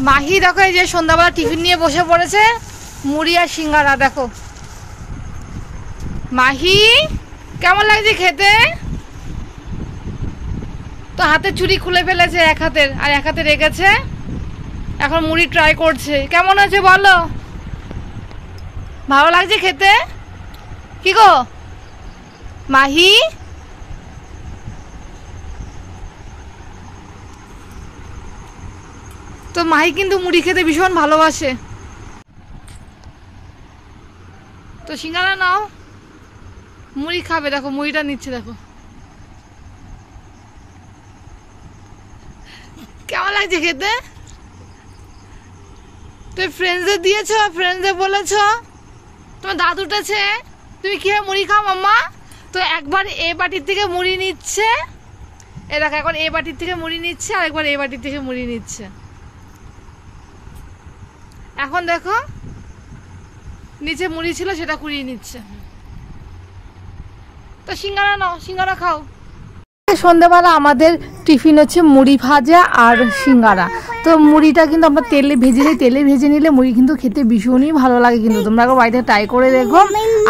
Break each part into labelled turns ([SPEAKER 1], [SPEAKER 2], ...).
[SPEAKER 1] মাহি দেখো এই যে সন্ধ্যাবেলা টিফিন নিয়ে বসে পড়েছে, মুড়ি আর সিঙ্গারা। দেখো মাহি কেমন লাগছে খেতে? তো হাতে চুড়ি খুলে ফেলেছে এক হাতের, আর এক হাতে রেখেছে। এখন মুড়ি ট্রাই করছে, কেমন আছে বলো? ভালো লাগছে খেতে? কি গো মাহি? তো মাহি কিন্তু মুড়ি খেতে ভীষণ ভালোবাসে। তো সিঙ্গারা নাও, মুড়ি খাবে। দেখো মুড়িটা নিচ্ছে, দেখো কেমন লাগছে খেতে? তুমি ফ্রেন্ডসদের দিয়েছো, ফ্রেন্ডসদের বলেছো তোমার দাঁত উঠেছে, তুমি কিভাবে মুড়ি খাও মাম্মা? তো একবার এ বাটির থেকে মুড়ি নিচ্ছে, এ দেখো একবার এ বাটির থেকে মুড়ি নিচ্ছে, আর একবার এ বাটির থেকে মুড়ি নিচ্ছে। এখন দেখো নিচে মুড়ি ছিল সেটা কুড়িয়ে নিচ্ছে। তো সিঙ্গারা নাও, সিঙ্গারা খাও। সন্ধ্যাবেলা আমাদের টিফিন হচ্ছে মুড়ি ভাজা আর সিঙ্গারা। তো মুড়িটা কিন্তু আমরা তেলে ভেজে নিলে মুড়ি কিন্তু খেতে ভীষণই ভালো লাগে। কিন্তু তোমরা একবার বাড়িতে ট্রাই করে দেখো।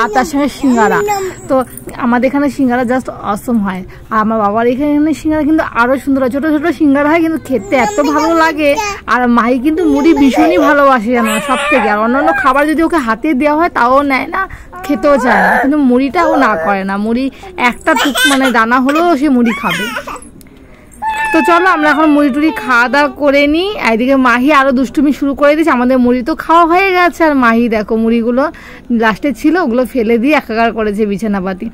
[SPEAKER 1] আর তার সঙ্গে সিঙ্গারা, তো আমাদের এখানে সিঙ্গারা জাস্ট অসম হয়। আর আমার বাবার এখানে সিঙ্গারা কিন্তু আরও সুন্দর হয়, ছোটো ছোটো সিঙ্গারা হয়, কিন্তু খেতে এত ভালো লাগে। আর মাহি কিন্তু মুড়ি ভীষণই ভালোবাসে জানো সব থেকে। আর অন্যান্য খাবার যদি ওকে হাতে দেওয়া হয় তাও নেয় না, খেতেও চায় না, কিন্তু মুড়িটাও না করে না। মুড়ি একটা মানে দানা হলেও সে মুড়ি খাবে। তো চলো আমরা এখন মুড়ি টুড়ি খাওয়া দাওয়া করে নিই। এদিকে মাহি আরও দুষ্টুমি শুরু করে দিয়েছে। আমাদের মুড়ি তো খাওয়া হয়ে গেছে, আর মাহি দেখো মুড়িগুলো লাস্টে ছিল ওগুলো ফেলে দিয়ে একাকার করেছে বিছানাপাতি।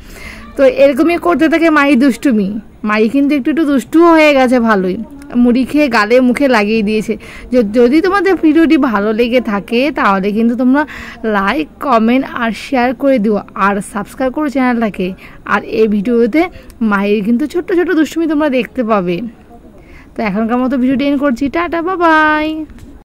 [SPEAKER 1] তো এরকমই করতে থাকে মাহি দুষ্টুমি। মাহি কিন্তু একটু একটু দুষ্টুও হয়ে গেছে ভালোই, মুড়ি খেয়ে গালে মুখে লাগিয়ে দিয়েছে। যদি তোমাদের ভিডিওটি ভালো লেগে থাকে তাহলে কিন্তু তোমরা লাইক, কমেন্ট আর শেয়ার করে দিও, আর সাবস্ক্রাইব করো চ্যানেলটাকে। আর এই ভিডিওতে মাহির কিন্তু ছোট্ট ছোট্ট দুষ্টুমি তোমরা দেখতে পাবে। তো এখনকার মতো ভিডিওটি এন্ড করছি, টাটা বাই বাই।